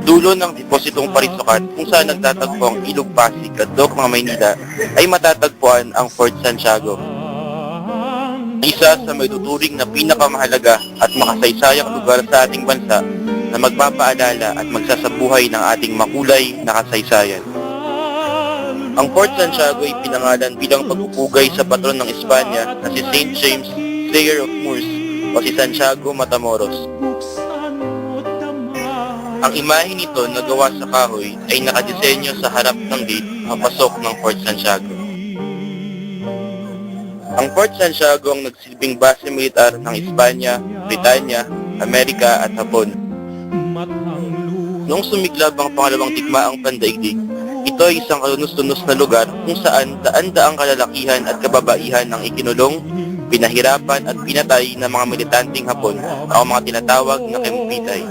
Dulo ng depositong Parisukat kung saan nagtatagpo ang Ilog Pasig at Dokma Maynila ay matatagpuan ang Fort Santiago. Isa sa may tuturing na pinakamahalaga at makasaysayang lugar sa ating bansa na magpapaalala at magsasabuhay ng ating makulay na kasaysayan. Ang Fort Santiago ay pinangalan bilang pagpupugay sa patron ng Espanya na si Saint James, Slayer of Moors o si Santiago Matamoros. Ang imahe nito na gawa sa kahoy ay nakadisenyo sa harap ng gate papasok ng Fort Santiago. Ang Fort Santiago ang nagsilbing base militar ng Espanya, Britanya, Amerika at Hapon. Noong sumiklab ang pangalawang digmaang pandaigdig, ito ay isang kalunos-lunos na lugar kung saan daan-daang kalalakihan at kababaihan ang ikinulong, pinahirapan at pinatay ng mga militanteng Hapon o mga tinatawag na Kempitay.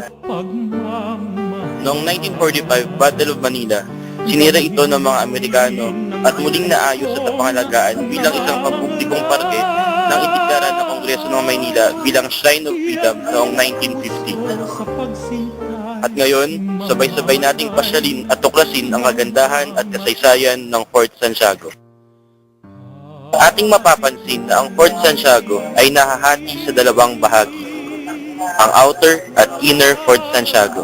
Noong 1945 Battle of Manila, sinira ito ng mga Amerikano at muling naayos at napangalagaan bilang isang pampublikong parke nang ideklara ng Kongreso ng Maynila bilang Shrine of Freedom noong 1950. At ngayon, sabay-sabay nating pasyalin at tuklasin ang kagandahan at kasaysayan ng Fort Santiago. Ating mapapansin na ang Fort Santiago ay nahahati sa dalawang bahagi, ang outer at inner Fort Santiago.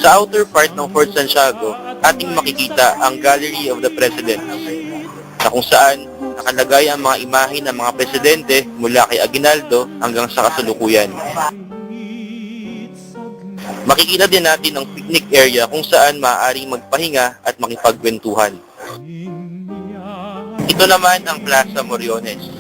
Sa outer part ng Fort Santiago, ating makikita ang Gallery of the Presidents, na kung saan nakalagay ang mga imahe ng mga presidente mula kay Aguinaldo hanggang sa kasalukuyan. Makikita din natin ang picnic area kung saan maaaring magpahinga at makipagkwentuhan. Ito naman ang Plaza Moriones.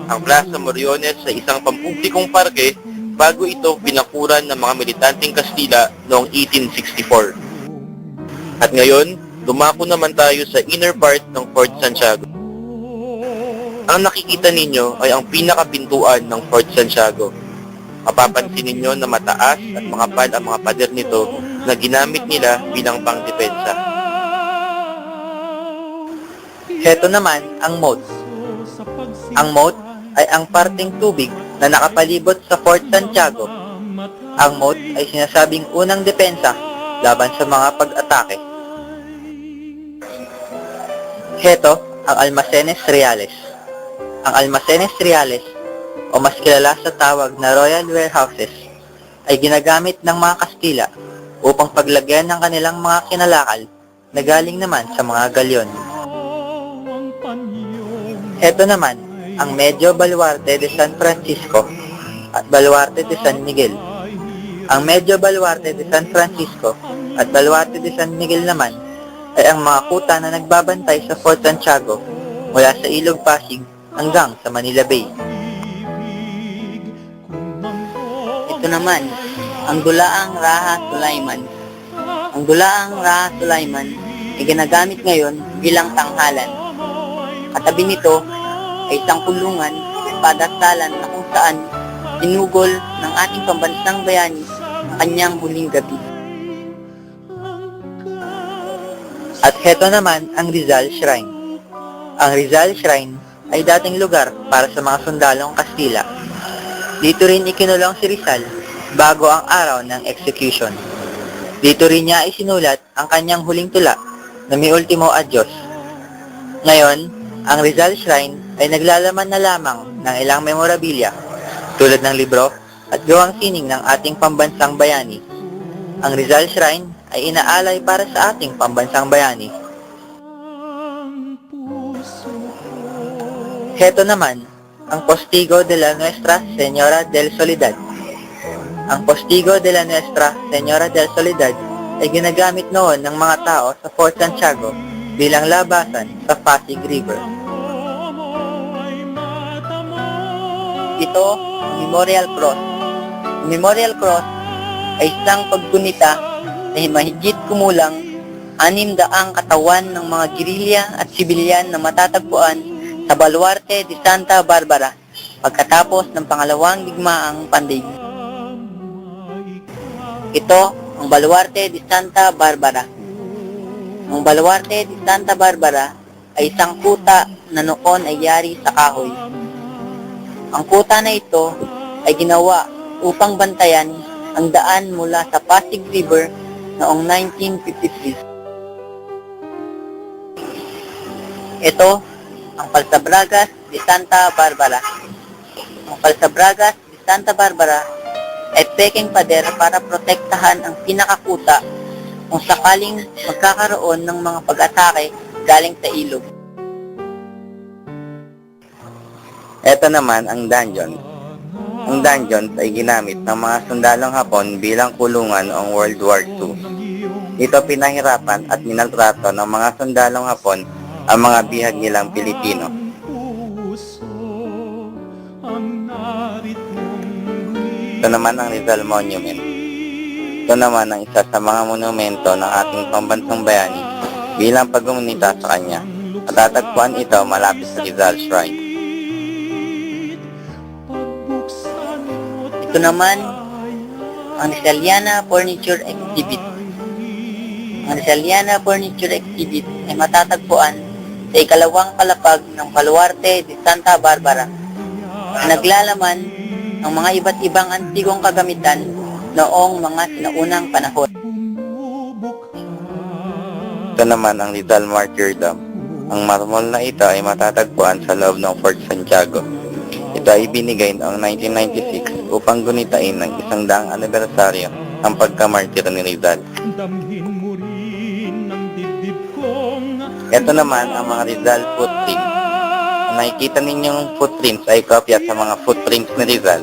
Ang Plaza Moriones ay isang pampublikong parke bago ito pinakuran ng mga militanteng Kastila noong 1864. At ngayon, dumako naman tayo sa inner part ng Fort Santiago. Ang nakikita ninyo ay ang pinakapintuan ng Fort Santiago. Mapapansin ninyo na mataas at makapal ang mga pader nito na ginamit nila bilang pangdepensa. Heto naman ang moat. Ang moat ay ang parteng tubig na nakapalibot sa Fort Santiago. Ang moat ay sinasabing unang depensa laban sa mga pag-atake. Heto ang Almacenes Reales. Ang Almacenes Reales, o mas kilala sa tawag na Royal Warehouses, ay ginagamit ng mga Kastila upang paglagyan ng kanilang mga kinalakal na galing naman sa mga galyon. Heto naman ang Medyo Baluarte de San Francisco at Baluarte de San Miguel. Ang Medyo Baluarte de San Francisco at Baluarte de San Miguel naman ay ang mga kuta na nagbabantay sa Fort Santiago mula sa Ilog Pasig hanggang sa Manila Bay. Ito naman ang Dulaang Raha Sulaiman. Ang Dulaang Raha Sulaiman ay ginagamit ngayon bilang tanghalan. Katabi nito ay isang kulungan at padasalan na kung saan sinugol ng ating pambansang bayani ang kanyang huling gabi. At heto naman ang Rizal Shrine. Ang Rizal Shrine ay dating lugar para sa mga sundalong Kastila. Dito rin ikinulong si Rizal bago ang araw ng execution. Dito rin niya isinulat ang kanyang huling tula na Mi Ultimo Adios. Ngayon, ang Rizal Shrine ay naglalaman na lamang ng ilang memorabilia tulad ng libro at gawang sining ng ating pambansang bayani. Ang Rizal Shrine ay inaalay para sa ating pambansang bayani. Heto naman ang Postigo de la Nuestra Señora del Soledad. Ang Postigo de la Nuestra Señora del Soledad ay ginagamit noon ng mga tao sa Fort Santiago bilang labasan sa Pasig River. Ito ang Memorial Cross. Ang Memorial Cross ay isang paggunita na mahigit kumulang 600 katawan ng mga gerilya at sibilyan na matatagpuan sa Baluarte de Santa Barbara pagkatapos ng pangalawang digmaang pandaigdig. Ito ang Baluarte de Santa Barbara. Ang Baluarte de Santa Barbara ay isang kuta na noon ay yari sa kahoy. Ang kuta na ito ay ginawa upang bantayan ang daan mula sa Pasig River noong 1953. Ito ang Palsabragas de Santa Barbara. Ang Palsabragas de Santa Barbara ay peking pader para protektahan ang pinakakuta kung sakaling magkakaroon ng mga pag-atake galing sa ilog. Ito naman ang dungeon. Ang dungeon ay ginamit ng mga sundalong Hapon bilang kulungan noong World War II. Dito pinahirapan at minaltrato ng mga sundalong Hapon ang mga bihag nilang Pilipino. Ito naman ang Rizal Monument. Ito naman ang isa sa mga monumento ng ating pambansang bayani bilang paggumunita sa kanya. Matatagpuan ito malapit sa Rizal Shrine. Ito naman ang Rizaliana Furniture Exhibit. Ang Rizaliana Furniture Exhibit ay matatagpuan sa ikalawang palapag ng Baluarte de Santa Barbara na naglalaman ng mga iba't ibang antigong kagamitan noong mga sinaunang panahon. Ito naman ang Rizal Martyrdom. Ang marmol na ito ay matatagpuan sa loob ng Fort Santiago. Ito ay binigay noong 1996 upang gunitain ng 100 anibersaryo ang pagkamartir ni Rizal. Ito naman ang mga Rizal footprints. Ang nakikita ninyong footprints ay kopya sa mga footprints ni Rizal.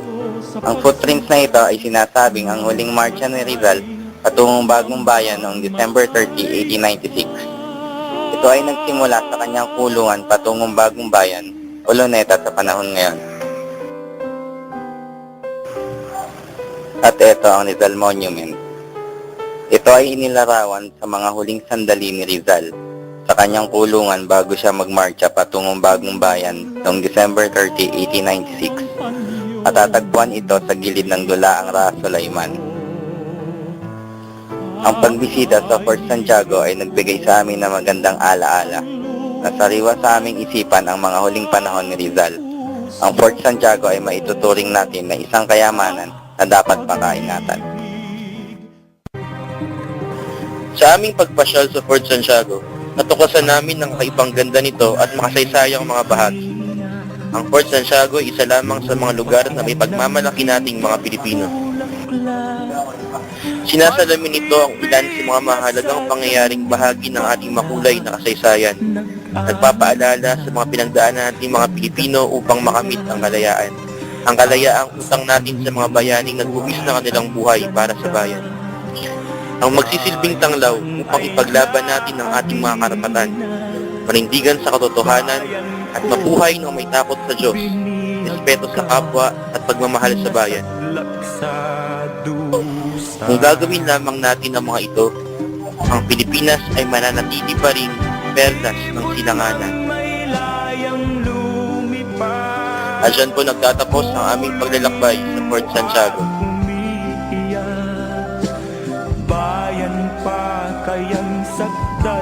Ang footprints na ito ay sinasabing ang huling marcha ni Rizal patungong Bagong Bayan noong December 30, 1896. Ito ay nagsimula sa kanyang kulungan patungong Bagong Bayan o Luneta sa panahon ngayon. At ito ang Rizal Monument. Ito ay inilarawan sa mga huling sandali ni Rizal sa kanyang kulungan bago siya magmarcha patungong Bagong Bayan noong December 30, 1896. Matatagpuan ito sa gilid ng Dulaang Ra Sulaiman. Ang pagbisita sa Fort Santiago ay nagbigay sa amin ng magandang alaala. Nasariwa sa aming isipan ang mga huling panahon ni Rizal. Ang Fort Santiago ay maituturing natin na isang kayamanan na dapat pakaingatan. Sa aming pagpasyal sa Fort Santiago, natuklasan namin ang kaibang ganda nito at makasaysayang mga bahagi. Ang Fort Santiago ay isa lamang sa mga lugar na may pagmamalaki nating mga Pilipino. Sinasalamin nito ang ilan sa mga mahalagang pangyayaring bahagi ng ating makulay na kasaysayan. Nagpapaalala sa mga pinagdaanan nating mga Pilipino upang makamit ang kalayaan. Ang kalayaang utang natin sa mga bayaning nagbubis na kanilang buhay para sa bayan. Ang magsisilbing tanglaw upang ipaglaban natin ang ating mga karapatan, manindigan sa katotohanan at mabuhay ng may takot sa Diyos, respeto sa kapwa at pagmamahal sa bayan. Kung gagawin lamang natin ang mga ito, ang Pilipinas ay mananatili pa rin perlas ng silanganan. At dyan po nagtatapos ang aming paglalakbay sa Fort Santiago. Bayan pa kayang sakdal